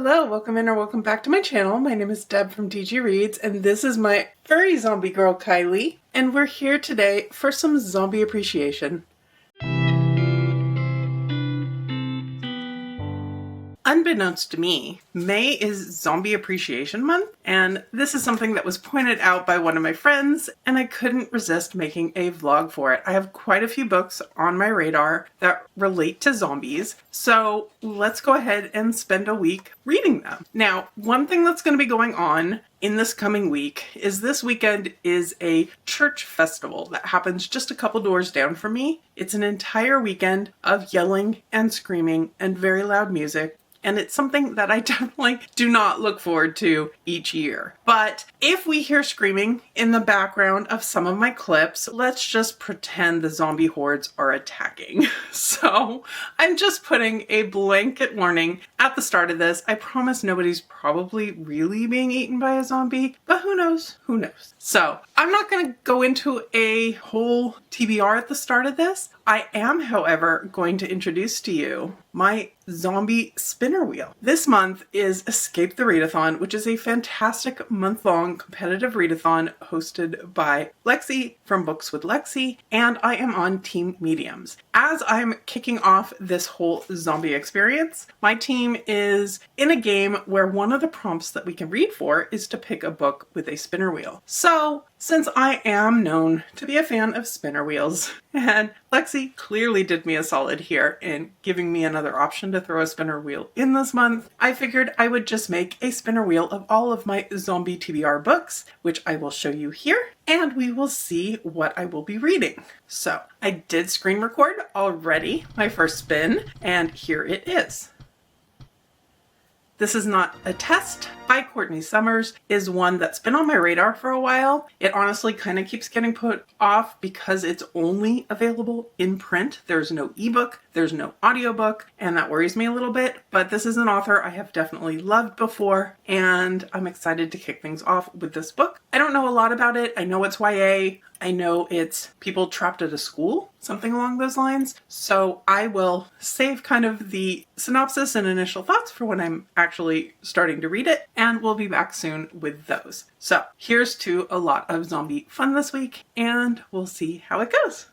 Hello, welcome in or welcome back to my channel. My name is Deb from DG Reads, and this is my furry zombie girl, Kylie, and we're here today for some zombie appreciation. Unbeknownst to me, May is Zombie Appreciation Month, and this is something that was pointed out by one of my friends, and I couldn't resist making a vlog for it. I have quite a few books on my radar that relate to zombies, so let's go ahead and spend a week reading them. Now, one thing that's going to be going on in this coming week is this weekend is a church festival that happens just a couple doors down from me. It's an entire weekend of yelling and screaming and very loud music. And it's something that I definitely do not look forward to each year. But if we hear screaming in the background of some of my clips, let's just pretend the zombie hordes are attacking. So I'm just putting a blanket warning at the start of this. I promise nobody's probably really being eaten by a zombie, but who knows? Who knows? So I'm not going to go into a whole TBR at the start of this. I am, however, going to introduce to you my zombie spinner wheel. This month is Escape the Readathon, which is a fantastic month-long competitive readathon hosted by Lexie from Books with Lexie, and I am on Team Mediums. As I'm kicking off this whole zombie experience, my team is in a game where one of the prompts that we can read for is to pick a book with a spinner wheel. So, since I am known to be a fan of spinner wheels, and Lexie clearly did me a solid here in giving me another option to throw a spinner wheel in this month, I figured I would just make a spinner wheel of all of my zombie TBR books, which I will show you here, and we will see what I will be reading. So, I did screen record already my first spin, and here it is. This Is Not a Test by Courtney Summers is one that's been on my radar for a while. It honestly kind of keeps getting put off because it's only available in print. There's no ebook, there's no audiobook, and that worries me a little bit, but this is an author I have definitely loved before, and I'm excited to kick things off with this book. I don't know a lot about it. I know it's YA. I know it's people trapped at a school, something along those lines. So I will save kind of the synopsis and initial thoughts for when I'm actually starting to read it, and we'll be back soon with those. So here's to a lot of zombie fun this week, and we'll see how it goes.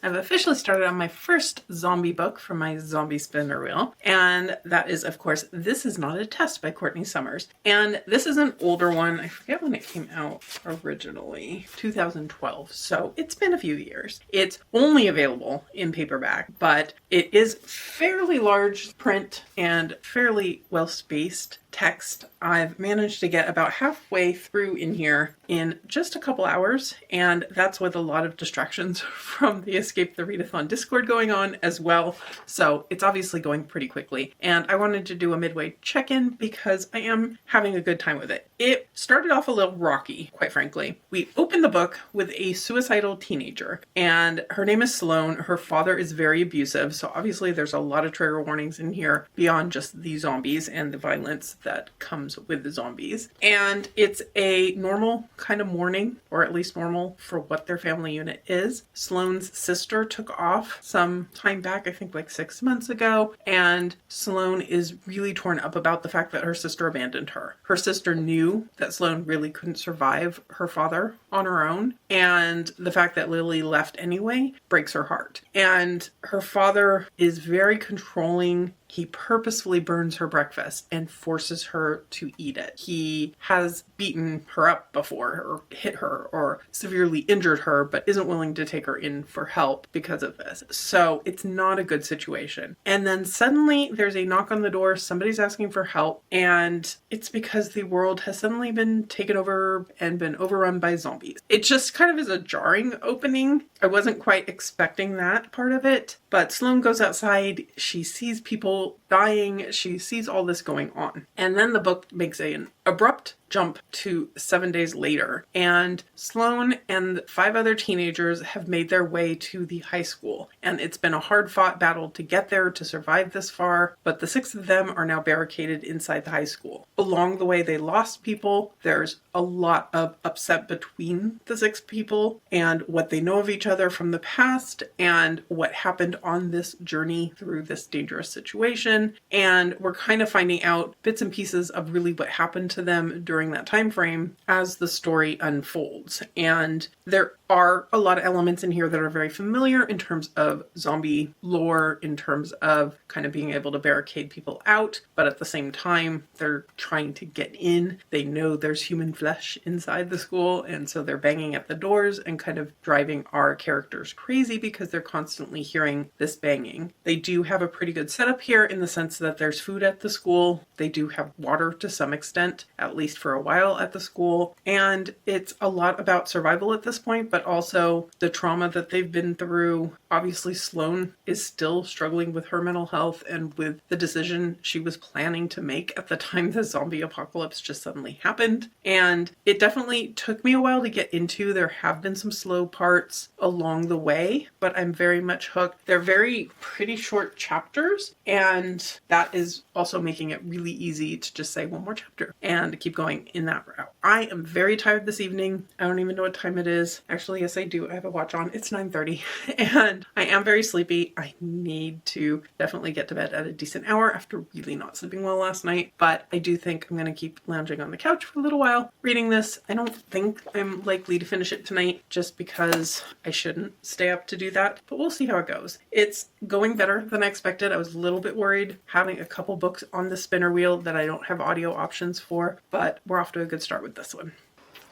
I've officially started on my first zombie book from my zombie spinner wheel, and that is, of course, This Is Not a Test by Courtney Summers. And this is an older one. I forget when it came out originally, 2012, so it's been a few years. It's only available in paperback, but it is fairly large print and fairly well-spaced text. I've managed to get about halfway through in here in just a couple hours, and that's with a lot of distractions from the Escape the Readathon Discord going on as well, so it's obviously going pretty quickly. And I wanted to do a midway check-in because I am having a good time with it. It started off a little rocky, quite frankly. We opened the book with a suicidal teenager, and her name is Sloane. Her father is very abusive, so obviously there's a lot of trigger warnings in here beyond just the zombies and the violence that comes with the zombies. And it's a normal kind of morning, or at least normal for what their family unit is. Sloane's sister took off some time back, I think like 6 months ago, and Sloane is really torn up about the fact that her sister abandoned her. Her sister knew that Sloane really couldn't survive her father on her own, and the fact that Lily left anyway breaks her heart. And her father is very controlling. He purposefully burns her breakfast and forces her to eat it. He has beaten her up before, or hit her, or severely injured her, but isn't willing to take her in for help because of this. So it's not a good situation. And then suddenly there's a knock on the door, somebody's asking for help, and it's because the world has suddenly been taken over and been overrun by zombies. It just kind of is a jarring opening. I wasn't quite expecting that part of it, but Sloane goes outside, she sees people dying, she sees all this going on. And then the book makes an abrupt jump to 7 days later, and Sloane and 5 other teenagers have made their way to the high school, and it's been a hard-fought battle to get there to survive this far, but the 6 of them are now barricaded inside the high school. Along the way, they lost people. There's a lot of upset between the 6 people and what they know of each other from the past and what happened on this journey through this dangerous situation. And we're kind of finding out bits and pieces of really what happened to them during that time frame as the story unfolds. And there are a lot of elements in here that are very familiar in terms of zombie lore, in terms of kind of being able to barricade people out, but at the same time, they're trying to get in. They know there's human flesh inside the school, and so they're banging at the doors and kind of driving our characters crazy because they're constantly hearing this banging. They do have a pretty good setup here in the sense that there's food at the school. They do have water to some extent, at least for a while at the school, and it's a lot about survival at this point, but also the trauma that they've been through. Obviously, Sloane is still struggling with her mental health and with the decision she was planning to make at the time the zombie apocalypse just suddenly happened. And it definitely took me a while to get into. There have been some slow parts along the way, but I'm very much hooked. They're very pretty short chapters, and that is also making it really easy to just say one more chapter and keep going in that route. I am very tired this evening. I don't even know what time it is. Actually, yes, I do. I have a watch on. It's 9:30 and I am very sleepy. I need to definitely get to bed at a decent hour after really not sleeping well last night, but I do think I'm going to keep lounging on the couch for a little while reading this. I don't think I'm likely to finish it tonight just because I shouldn't stay up to do that, but we'll see how it goes. It's going better than I expected. I was a little bit worried having a couple books on the spinner wheel that I don't have audio options for, but we're off to a good start with this one.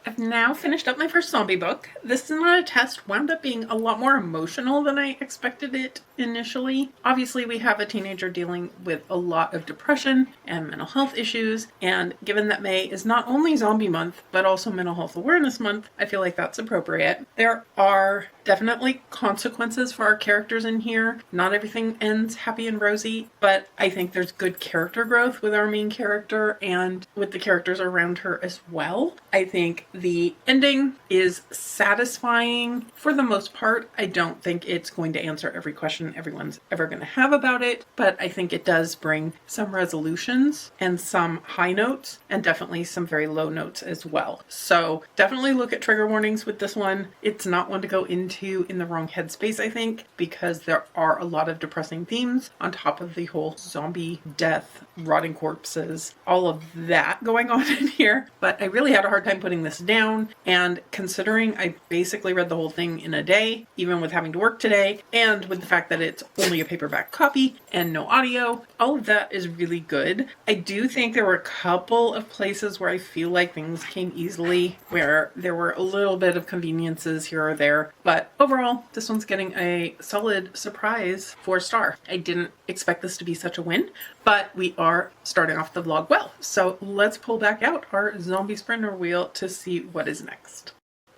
I've now finished up my first zombie book. This is not a test, wound up being a lot more emotional than I expected it initially. Obviously, we have a teenager dealing with a lot of depression and mental health issues, and given that May is not only Zombie Month, but also Mental Health Awareness Month, I feel like that's appropriate. There are definitely consequences for our characters in here. Not everything ends happy and rosy, but I think there's good character growth with our main character and with the characters around her as well. I think the ending is satisfying for the most part. I don't think it's going to answer every question everyone's ever going to have about it, but I think it does bring some resolutions and some high notes and definitely some very low notes as well. So definitely look at trigger warnings with this one. It's not one to go into in the wrong headspace, I think, because there are a lot of depressing themes on top of the whole zombie death, rotting corpses, all of that going on in here. But I really had a hard time putting this down, and considering I basically read the whole thing in a day, even with having to work today, and with the fact that it's only a paperback copy and no audio, all of that is really good. I do think there were a couple of places where I feel like things came easily, where there were a little bit of conveniences here or there, but overall, this one's getting a solid surprise 4-star. I didn't expect this to be such a win, but we are starting off the vlog well. So let's pull back out our zombie spinner wheel to see what is next.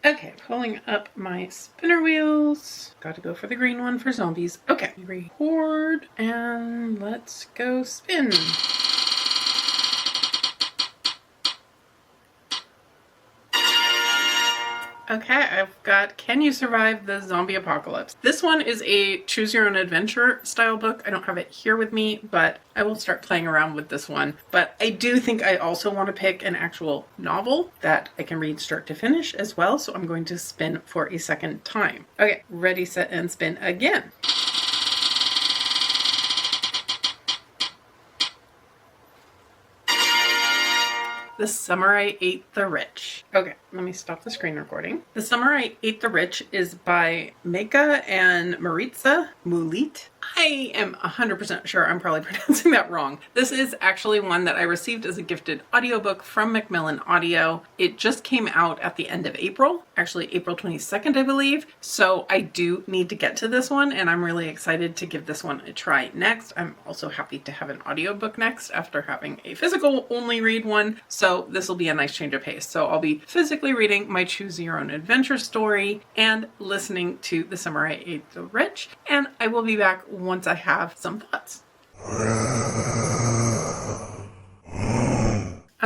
Okay, pulling up my spinner wheels. Got to go for the green one for zombies. Okay, record and let's go spin. Okay, I've got Can You Survive the Zombie Apocalypse? This one is a choose your own adventure style book. I don't have it here with me, but I will start playing around with this one. But I do think I also want to pick an actual novel that I can read start to finish as well. So I'm going to spin for a second time. Okay, ready, set, and spin again. The Summer I Ate the Rich. Okay, let me stop the screen recording. The Summer I Ate the Rich is by Meka and Maritza Mulit. I am 100% sure I'm probably pronouncing that wrong. This is actually one that I received as a gifted audiobook from Macmillan Audio. It just came out at the end of April, actually April 22nd, I believe. So I do need to get to this one, and I'm really excited to give this one a try next. I'm also happy to have an audiobook next after having a physical only read one. So this will be a nice change of pace. So I'll be physically reading my Choose Your Own Adventure story and listening to The Summer I Ate the Rich, and I will be back once I have some thoughts.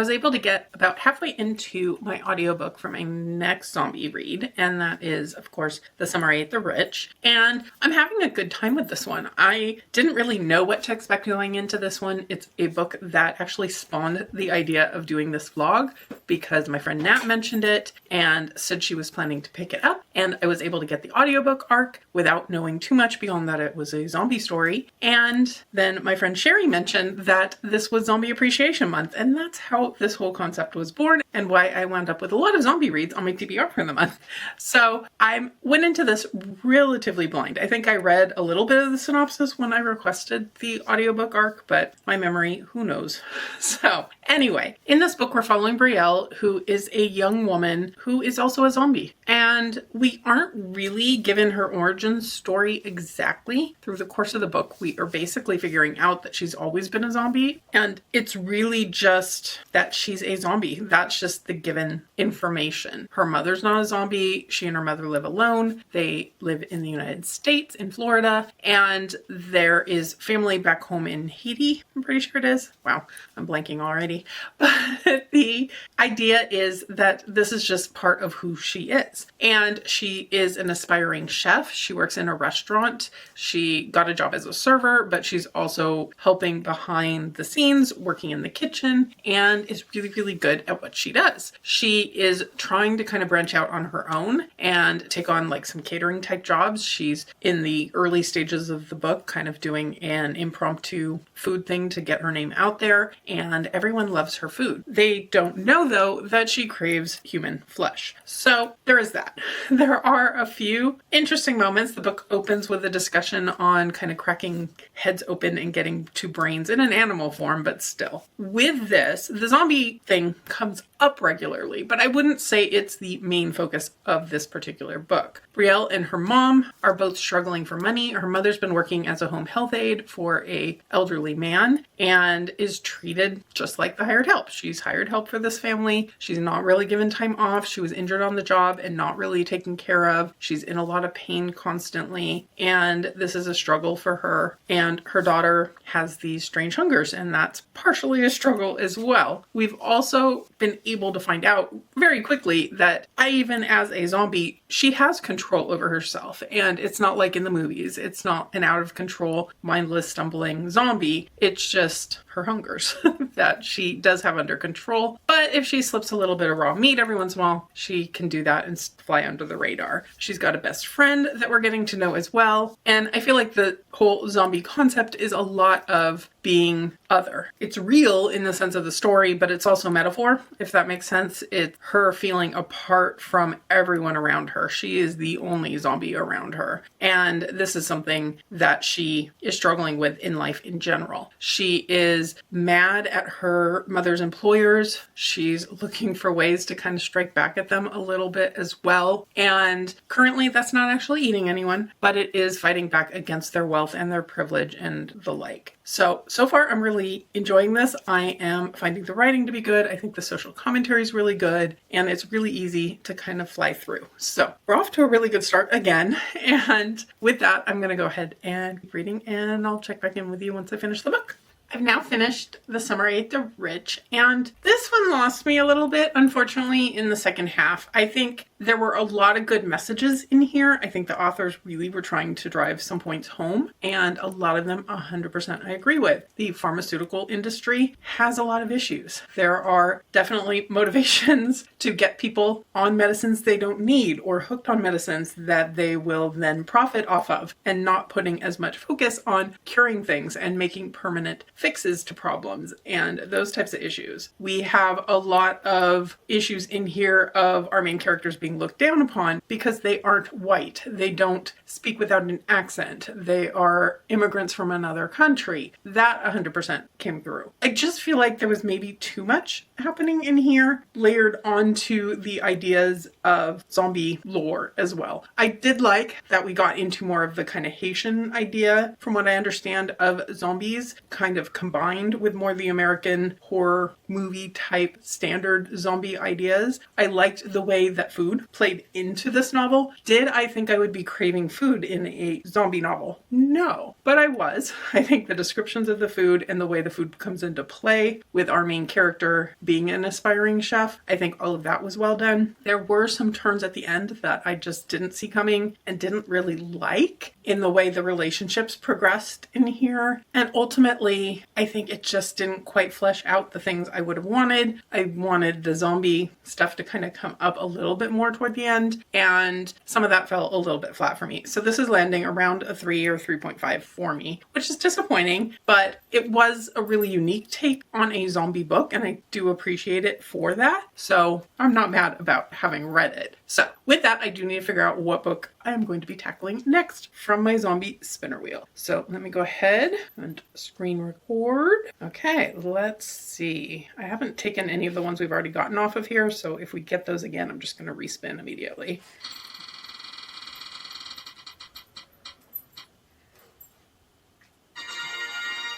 I was able to get about halfway into my audiobook for my next zombie read, and that is, of course, The Summer I Ate the Rich. And I'm having a good time with this one. I didn't really know what to expect going into this one. It's a book that actually spawned the idea of doing this vlog because my friend Nat mentioned it and said she was planning to pick it up. And I was able to get the audiobook arc without knowing too much beyond that it was a zombie story. And then my friend Sherry mentioned that this was Zombie Appreciation Month, and that's how this whole concept was born and why I wound up with a lot of zombie reads on my TBR for the month. So I went into this relatively blind. I think I read a little bit of the synopsis when I requested the audiobook arc, but my memory, who knows? So anyway, in this book we're following Brielle, who is a young woman who is also a zombie. And we aren't really given her origin story exactly. Through the course of the book, we are basically figuring out that she's always been a zombie. And it's really just that she's a zombie. That's just the given information. Her mother's not a zombie. She and her mother live alone. They live in the United States, in Florida. And there is family back home in Haiti, I'm pretty sure it is. Wow, I'm blanking already. But the idea is that this is just part of who she is. And she is an aspiring chef. She works in a restaurant. She got a job as a server, but she's also helping behind the scenes, working in the kitchen, and is really, really good at what she does. She is trying to kind of branch out on her own and take on like some catering type jobs. She's in the early stages of the book, kind of doing an impromptu food thing to get her name out there, and everyone loves her food. They don't know though that she craves human flesh. So there is that. There are a few interesting moments. The book opens with a discussion on kind of cracking heads open and getting to brains in an animal form, but still. With this, the zombie thing comes up regularly, but I wouldn't say it's the main focus of this particular book. Brielle and her mom are both struggling for money. Her mother's been working as a home health aide for an elderly man and is treated just like the hired help. She's hired help for this family. She's not really given time off. She was injured on the job and not really taken care of. She's in a lot of pain constantly, and this is a struggle for her. And her daughter has these strange hungers, and that's partially a struggle as well. We've also been able to find out very quickly that even as a zombie, she has control over herself. And it's not like in the movies. It's not an out of control, mindless, stumbling zombie. It's just her hungers that she does have under control. But if she slips a little bit of raw meat every once in a while, she can do that and fly under the radar. She's got a best friend that we're getting to know as well. And I feel like the whole zombie concept is a lot of being other. It's real in the sense of the story, but it's also metaphor, if that makes sense. It's her feeling apart from everyone around her. She is the only zombie around her. And this is something that she is struggling with in life in general. She is mad at her mother's employers. She's looking for ways to kind of strike back at them a little bit as well. And currently that's not actually eating anyone, but it is fighting back against their wealth and their privilege and the like. So far I'm really enjoying this. I am finding the writing to be good. I think the social commentary is really good, and it's really easy to kind of fly through. So we're off to a really good start again. And with that, I'm going to go ahead and keep reading, and I'll check back in with you once I finish the book. I've now finished The Summer I Ate the Rich, and this one lost me a little bit, unfortunately, in the second half. I think there were a lot of good messages in here. I think the authors really were trying to drive some points home, and a lot of them 100% I agree with. The pharmaceutical industry has a lot of issues. There are definitely motivations to get people on medicines they don't need or hooked on medicines that they will then profit off of, and not putting as much focus on curing things and making permanent fixes to problems and those types of issues. We have a lot of issues in here of our main characters being looked down upon because they aren't white. They don't speak without an accent. They are immigrants from another country. That 100% came through. I just feel like there was maybe too much happening in here, layered onto the ideas of zombie lore as well. I did like that we got into more of the kind of Haitian idea, from what I understand, of zombies kind of of combined with more the American horror movie type standard zombie ideas. I liked the way that food played into this novel. Did I think I would be craving food in a zombie novel? No, but I was. I think the descriptions of the food and the way the food comes into play with our main character being an aspiring chef, I think all of that was well done. There were some turns at the end that I just didn't see coming and didn't really like in the way the relationships progressed in here. And ultimately, I think it just didn't quite flesh out the things I would have wanted. I wanted the zombie stuff to kind of come up a little bit more toward the end, and some of that fell a little bit flat for me. So this is landing around a 3 or 3.5 for me, which is disappointing, but it was a really unique take on a zombie book, and I do appreciate it for that. So I'm not mad about having read it. So with that, I do need to figure out what book I am going to be tackling next from my zombie spinner wheel. So let me go ahead and screen record. Okay, let's see. I haven't taken any of the ones we've already gotten off of here, so if we get those again, I'm just going to respin immediately.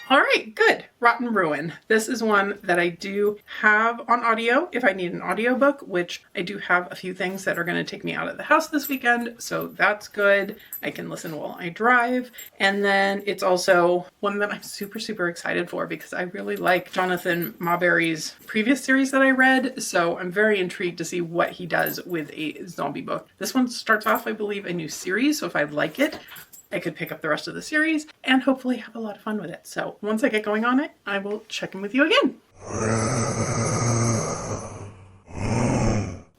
All right, good. Rotten Ruin. This is one that I do have on audio if I need an audiobook, which I do have a few things that are going to take me out of the house this weekend, so that's good. I can listen while I drive. And then it's also one that I'm super, super excited for because I really like Jonathan Maberry's previous series that I read, so I'm very intrigued to see what he does with a zombie book. This one starts off, I believe, a new series, so if I like it, I could pick up the rest of the series and hopefully have a lot of fun with it. So once I get going on it, I will check in with you again.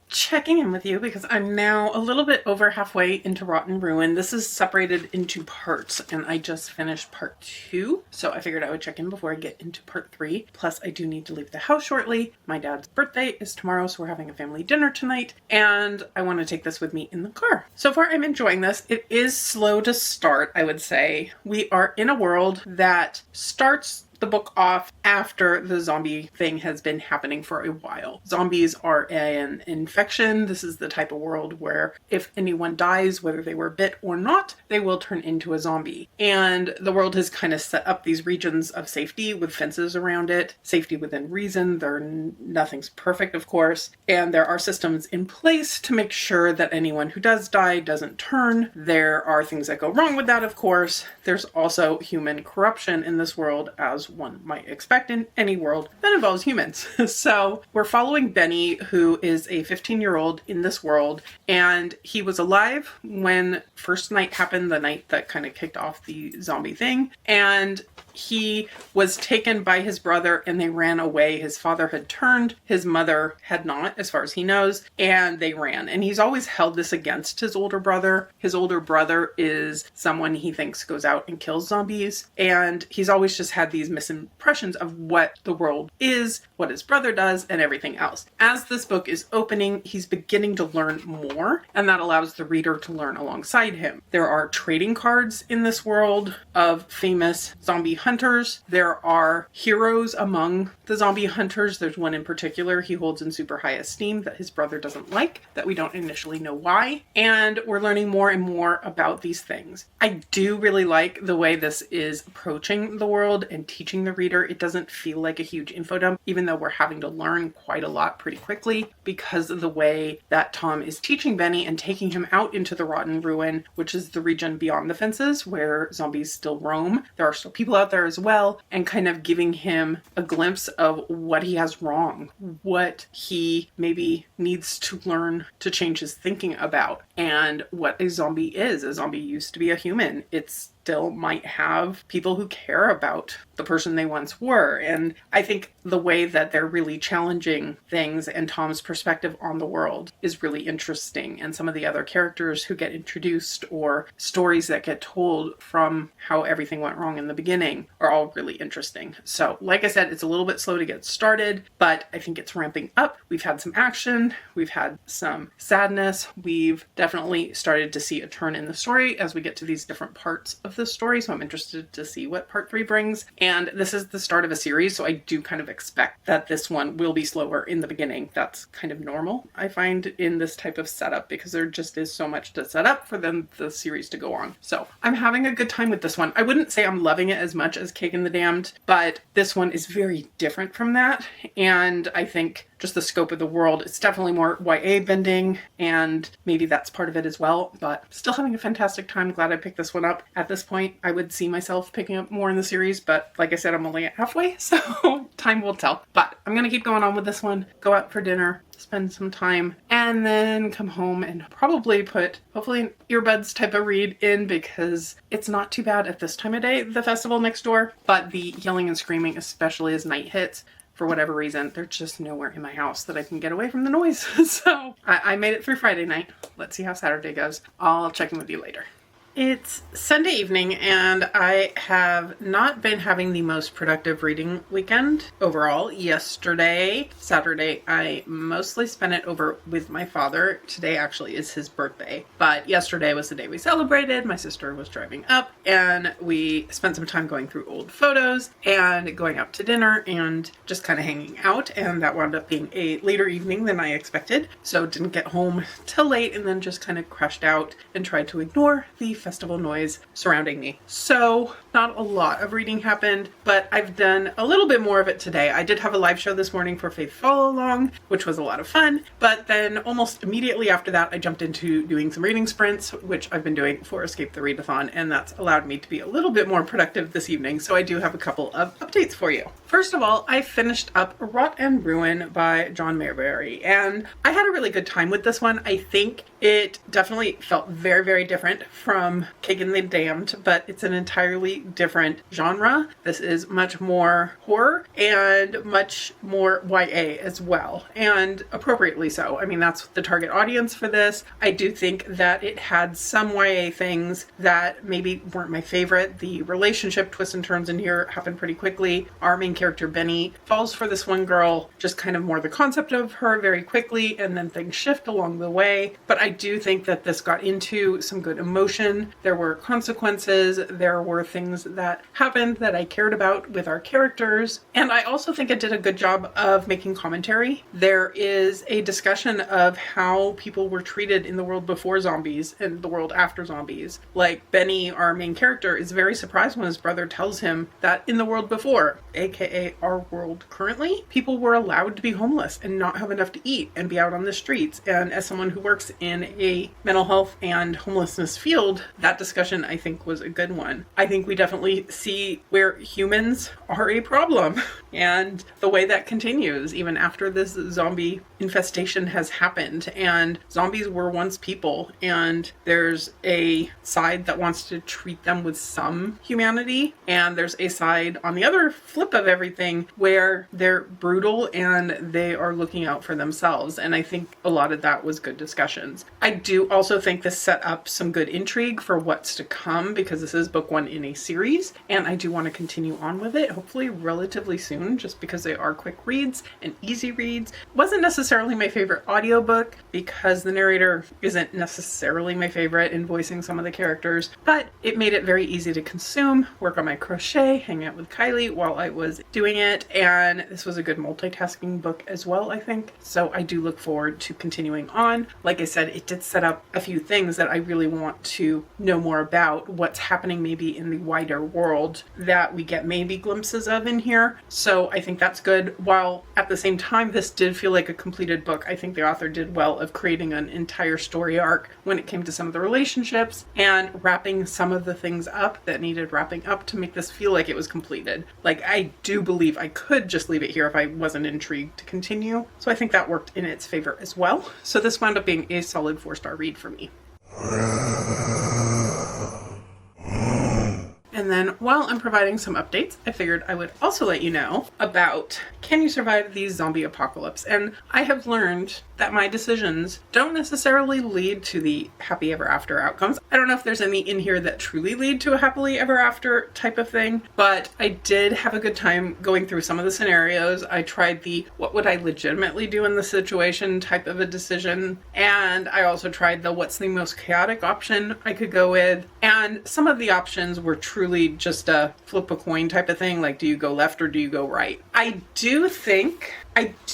Checking in with you because I'm now a little bit over halfway into Rotten Ruin. This is separated into parts and I just finished part 2. So I figured I would check in before I get into part 3. Plus I do need to leave the house shortly. My dad's birthday is tomorrow, so we're having a family dinner tonight and I want to take this with me in the car. So far I'm enjoying this. It is slow to start, I would say. We are in a world that starts the book off after the zombie thing has been happening for a while. Zombies are an infection. This is the type of world where if anyone dies, whether they were bit or not, they will turn into a zombie. And the world has kind of set up these regions of safety with fences around it, safety within reason. Nothing's perfect, of course. And there are systems in place to make sure that anyone who does die doesn't turn. There are things that go wrong with that, of course. There's also human corruption in this world, as one might expect in any world that involves humans. So we're following Benny, who is a 15-year-old in this world, and he was alive when first night happened, the night that kind of kicked off the zombie thing, and he was taken by his brother and they ran away. His father had turned, his mother had not, as far as he knows, and they ran. And he's always held this against his older brother. His older brother is someone he thinks goes out and kills zombies, and he's always just had these misimpressions of what the world is, what his brother does, and everything else. As this book is opening, he's beginning to learn more, and that allows the reader to learn alongside him. There are trading cards in this world of famous zombie hunters. There are heroes among the zombie hunters. There's one in particular he holds in super high esteem that his brother doesn't like, that we don't initially know why. And we're learning more and more about these things. I do really like the way this is approaching the world and teaching the reader. It doesn't feel like a huge info dump, even though we're having to learn quite a lot pretty quickly because of the way that Tom is teaching Benny and taking him out into the Rotten Ruin, which is the region beyond the fences where zombies still roam. There are still people out there as well, and kind of giving him a glimpse of what he has wrong, what he maybe needs to learn to change his thinking about, and what a zombie is. A zombie used to be a human. It's still might have people who care about the person they once were. And I think the way that they're really challenging things and Tom's perspective on the world is really interesting. And some of the other characters who get introduced or stories that get told from how everything went wrong in the beginning are all really interesting. So like I said, it's a little bit slow to get started, but I think it's ramping up. We've had some action. We've had some sadness. We've definitely started to see a turn in the story as we get to these different parts of the story. So I'm interested to see what part 3 brings. And this is the start of a series, so I do kind of expect that this one will be slower in the beginning. That's kind of normal, I find, in this type of setup, because there just is so much to set up for then the series to go on. So I'm having a good time with this one. I wouldn't say I'm loving it as much as Cake and the Damned, but this one is very different from that. And I think just the scope of the world, it's definitely more YA bending, and maybe that's part of it as well, but still having a fantastic time. Glad I picked this one up. At this point, I would see myself picking up more in the series, but like I said, I'm only at halfway, so time will tell. But I'm gonna keep going on with this one, go out for dinner, spend some time, and then come home and probably put, hopefully, an earbuds type of read in, because it's not too bad at this time of day, the festival next door, but the yelling and screaming, especially as night hits, for whatever reason, they're just nowhere in my house that I can get away from the noise. So I made it through Friday night. Let's see how Saturday goes. I'll check in with you later. It's Sunday evening, and I have not been having the most productive reading weekend overall. Yesterday, Saturday, I mostly spent it over with my father. Today actually is his birthday, but yesterday was the day we celebrated. My sister was driving up, and we spent some time going through old photos and going out to dinner and just kind of hanging out, and that wound up being a later evening than I expected. So didn't get home till late, and then just kind of crashed out and tried to ignore the festival noise surrounding me. So not a lot of reading happened, but I've done a little bit more of it today. I did have a live show this morning for Faith Follow Along, which was a lot of fun, but then almost immediately after that, I jumped into doing some reading sprints, which I've been doing for Escape the Readathon, and that's allowed me to be a little bit more productive this evening. So I do have a couple of updates for you. First of all, I finished up Rot and Ruin by John Mayberry, and I had a really good time with this one. I think it definitely felt very, very different from Cake and the Damned, but it's an entirely different genre. This is much more horror and much more YA as well, and appropriately so. I mean, that's the target audience for this. I do think that it had some YA things that maybe weren't my favorite. The relationship twists and turns in here happen pretty quickly. Our main character, Benny, falls for this one girl, just kind of more the concept of her very quickly, and then things shift along the way. But I do think that this got into some good emotion. There were consequences, there were things that happened that I cared about with our characters, and I also think it did a good job of making commentary. There is a discussion of how people were treated in the world before zombies and the world after zombies. Like, Benny, our main character, is very surprised when his brother tells him that in the world before, aka our world currently, people were allowed to be homeless and not have enough to eat and be out on the streets. And as someone who works in a mental health and homelessness field, that discussion, I think, was a good one. I think we definitely see where humans are a problem and the way that continues even after this zombie infestation has happened. And zombies were once people, and there's a side that wants to treat them with some humanity, and there's a side on the other flip of everything where they're brutal and they are looking out for themselves. And I think a lot of that was good discussions. I do also think this set up some good intrigue for what's to come, because this is book 1 in a series, and I do want to continue on with it, hopefully relatively soon, just because they are quick reads and easy reads. Wasn't necessarily my favorite audiobook because the narrator isn't necessarily my favorite in voicing some of the characters, but it made it very easy to consume, work on my crochet, hang out with Kylee while I was doing it, and this was a good multitasking book as well, I think. So I do look forward to continuing on. Like I said, it did set up a few things that I really want to know more about, what's happening maybe in the wider world that we get maybe glimpses of in here. So I think that's good, while at the same time this did feel like a completed book. I think the author did well of creating an entire story arc when it came to some of the relationships and wrapping some of the things up that needed wrapping up to make this feel like it was completed. Like, I do believe I could just leave it here if I wasn't intrigued to continue. So I think that worked in its favor as well. So this wound up being a solid 4-star read for me. And And then while I'm providing some updates, I figured I would also let you know about can you survive the zombie apocalypse? And I have learned that my decisions don't necessarily lead to the happy ever after outcomes. I don't know if there's any in here that truly lead to a happily ever after type of thing, but I did have a good time going through some of the scenarios. I tried the what would I legitimately do in the situation type of a decision, and I also tried the what's the most chaotic option I could go with, and some of the options were truly just a flip a coin type of thing, like do you go left or do you go right? I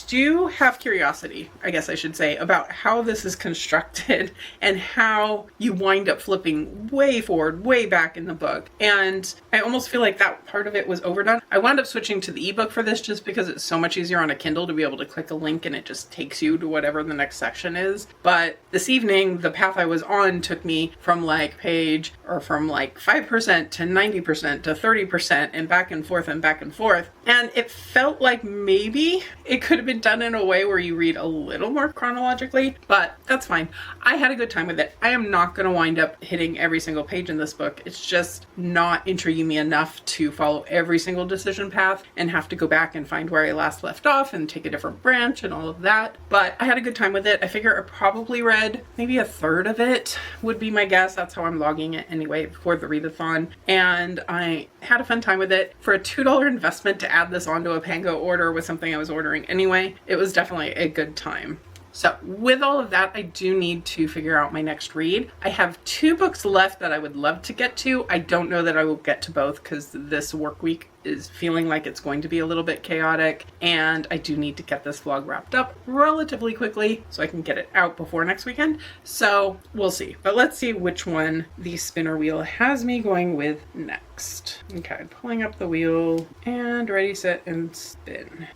do have curiosity, I guess I should say, about how this is constructed and how you wind up flipping way forward, way back in the book. And I almost feel like that part of it was overdone. I wound up switching to the ebook for this just because it's so much easier on a Kindle to be able to click a link and it just takes you to whatever the next section is. But this evening, the path I was on took me from like 5% to 90% to 30% and back and forth and back and forth. And it felt like maybe it could have been done in a way where you read a little more chronologically, but that's fine. I had a good time with it. I am not going to wind up hitting every single page in this book. It's just not intriguing me enough to follow every single decision path and have to go back and find where I last left off and take a different branch and all of that. But I had a good time with it. I figure I probably read maybe a third of it would be my guess. That's how I'm logging it anyway for the readathon. And I had a fun time with it. For a $2 investment to add this onto a Pango order was something I was ordering anyway. It was definitely a good time. So with all of that, I do need to figure out my next read. I have 2 books left that I would love to get to. I don't know that I will get to both because this work week is feeling like it's going to be a little bit chaotic, and I do need to get this vlog wrapped up relatively quickly so I can get it out before next weekend. So we'll see, but let's see which one the spinner wheel has me going with next. Okay, pulling up the wheel and ready, set, and spin.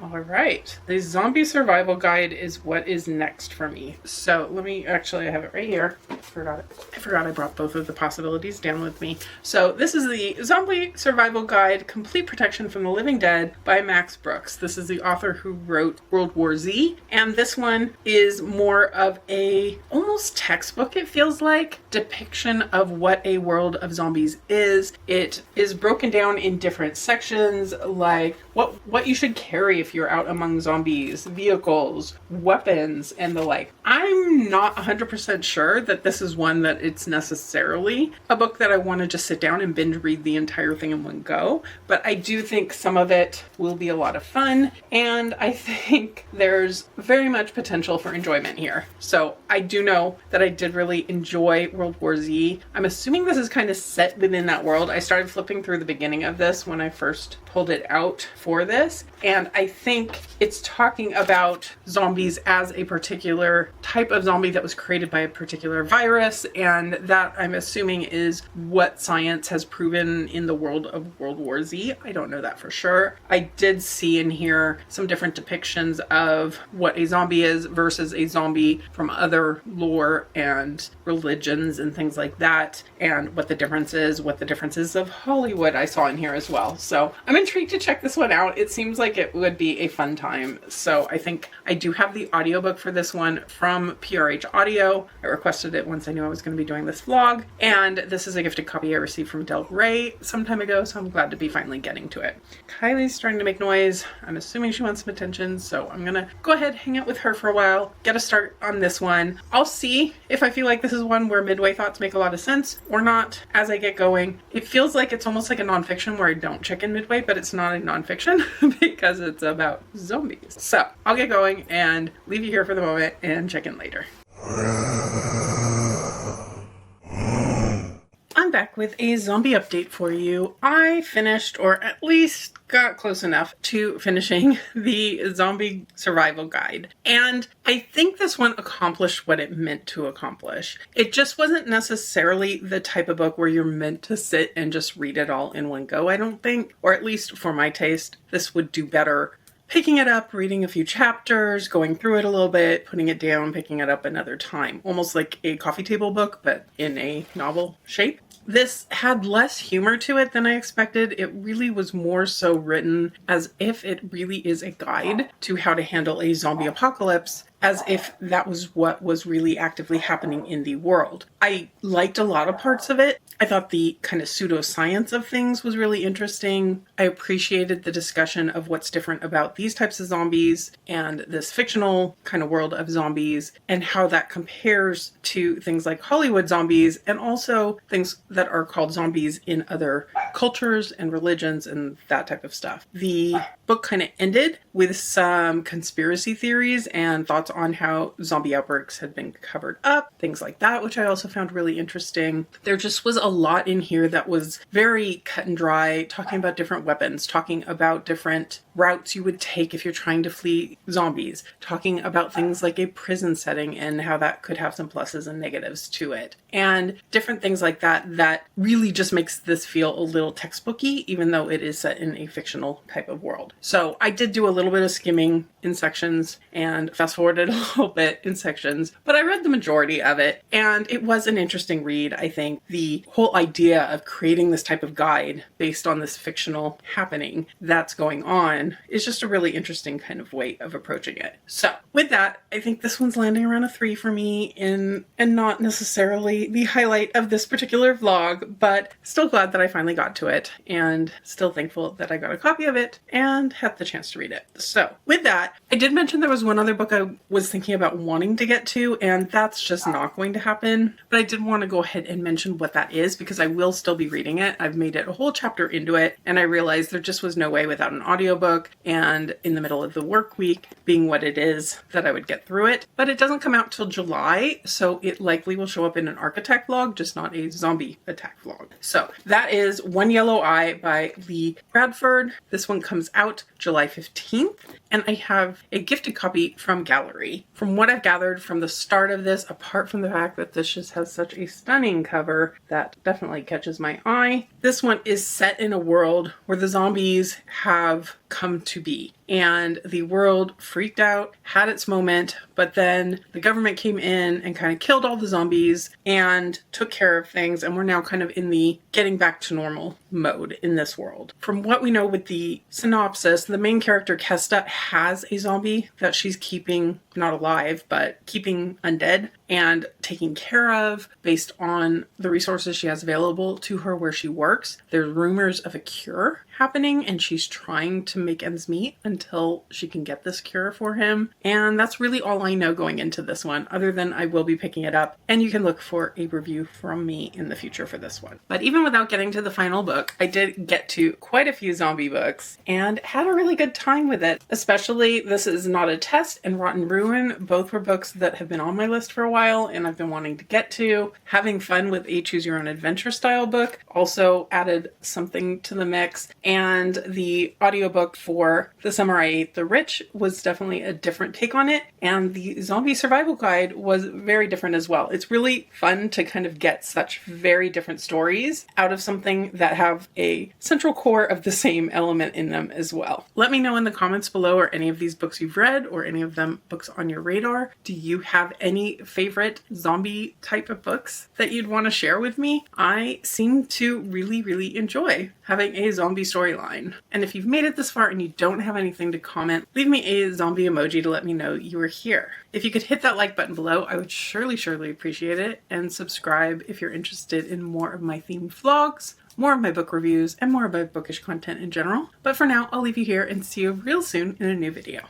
All right, the zombie survival guide is what is next for me. So let me, actually I have it right here. I forgot I brought both of the possibilities down with me. So this is the Zombie Survival Guide, Complete Protection from the Living Dead by Max Brooks. This is the author who wrote World War Z. And this one is more of a almost textbook, it feels like, depiction of what a world of zombies is. It is broken down in different sections, like what you should carry if you're out among zombies, vehicles, weapons, and the like. I'm not 100% sure that this is one that it's necessarily a book that I want to just sit down and binge read the entire thing in one go, but I do think some of it will be a lot of fun, and I think there's very much potential for enjoyment here. So I do know that I did really enjoy World War Z. I'm assuming this is kind of set within that world. I started flipping through the beginning of this when I first pulled it out for this, and I think it's talking about zombies as a particular type of zombie that was created by a particular virus, and that I'm assuming is what science has proven in the world of World War Z. I don't know that for sure. I did see in here some different depictions of what a zombie is versus a zombie from other lore and religions and things like that, and what the difference is, what the differences of Hollywood I saw in here as well. So I'm intrigued to check this one out. It seems like it would be a fun time. So I think I do have the audiobook for this one from PRH Audio. I requested it once I knew I was going to be doing this vlog, and this is a gifted copy I received from Del Rey some time ago, so I'm glad to be finally getting to it. Kylie's starting to make noise. I'm assuming she wants some attention, so I'm gonna go ahead, hang out with her for a while, get a start on this one. I'll see if I feel like this is one where midway thoughts make a lot of sense or not as I get going. It feels like it's almost like a nonfiction where I don't check in midway, but it's not a nonfiction because it's about zombies. So I'll get going and leave you here for the moment and check in later. I'm back with a zombie update for you. I finished, or at least got close enough to finishing the Zombie Survival Guide. And I think this one accomplished what it meant to accomplish. It just wasn't necessarily the type of book where you're meant to sit and just read it all in one go, I don't think. Or at least for my taste, this would do better picking it up, reading a few chapters, going through it a little bit, putting it down, picking it up another time. Almost like a coffee table book, but in a novel shape. This had less humor to it than I expected. It really was more so written as if it really is a guide to how to handle a zombie apocalypse. as if that was what was really actively happening in the world. I liked a lot of parts of it. I thought the kind of pseudoscience of things was really interesting. I appreciated the discussion of what's different about these types of zombies and this fictional kind of world of zombies, and how that compares to things like Hollywood zombies, and also things that are called zombies in other cultures and religions and that type of stuff. The book kind of ended with some conspiracy theories and thoughts on how zombie outbreaks had been covered up, things like that, which I also found really interesting. There just was a lot in here that was very cut and dry, talking about different weapons, talking about different routes you would take if you're trying to flee zombies, talking about things like a prison setting and how that could have some pluses and negatives to it, and different things like that that really just makes this feel a little textbooky, even though it is set in a fictional type of world. So I did do a little bit of skimming in sections and fast forwarded a little bit in sections, but I read the majority of it, and it was an interesting read. I think the whole idea of creating this type of guide based on this fictional happening that's going on is just a really interesting kind of way of approaching it. So with that, I think this one's landing around a 3 for me, and not necessarily the highlight of this particular vlog, but still glad that I finally got to it, and still thankful that I got a copy of it and had the chance to read it. So with that, I did mention there was one other book I was thinking about wanting to get to, and that's just not going to happen. But I did want to go ahead and mention what that is, because I will still be reading it. I've made it a whole chapter into it, and I realized there just was no way without an audiobook and in the middle of the work week being what it is that I would get through it. But it doesn't come out till July, so it likely will show up in an arc attack vlog, just not a zombie attack vlog. So that is One Yellow Eye by Lee Bradford. This one comes out July 15th, and I have a gifted copy from Gallery. From what I've gathered from the start of this, apart from the fact that this just has such a stunning cover that definitely catches my eye, this one is set in a world where the zombies have come to be. And the world freaked out, had its moment, but then the government came in and kind of killed all the zombies and took care of things, and we're now kind of in the getting back to normal mode in this world. From what we know with the synopsis, the main character, Kesta, has a zombie that she's keeping, not alive, but keeping undead and taking care of based on the resources she has available to her where she works. There's rumors of a cure happening, and she's trying to make ends meet until she can get this cure for him. And that's really all I know going into this one, other than I will be picking it up, and you can look for a review from me in the future for this one. But even without getting to the final book, I did get to quite a few zombie books and had a really good time with it. Especially This Is Not a Test and Rotten Ruin. Both were books that have been on my list for a while and I've been wanting to get to. Having fun with a choose your own adventure style book also added something to the mix. And the audiobook for The Summer I Ate the Rich was definitely a different take on it. And the Zombie Survival Guide was very different as well. It's really fun to kind of get such very different stories out of something that have a central core of the same element in them as well. Let me know in the comments below, are any of these books you've read or any of them books on your radar? Do you have any favorite zombie type of books that you'd want to share with me? I seem to really enjoy having a zombie storyline. And if you've made it this far and you don't have anything to comment, leave me a zombie emoji to let me know you were here. If you could hit that like button below, I would surely appreciate it. And subscribe if you're interested in more of my themed vlogs, more of my book reviews, and more of my bookish content in general. But for now, I'll leave you here and see you real soon in a new video.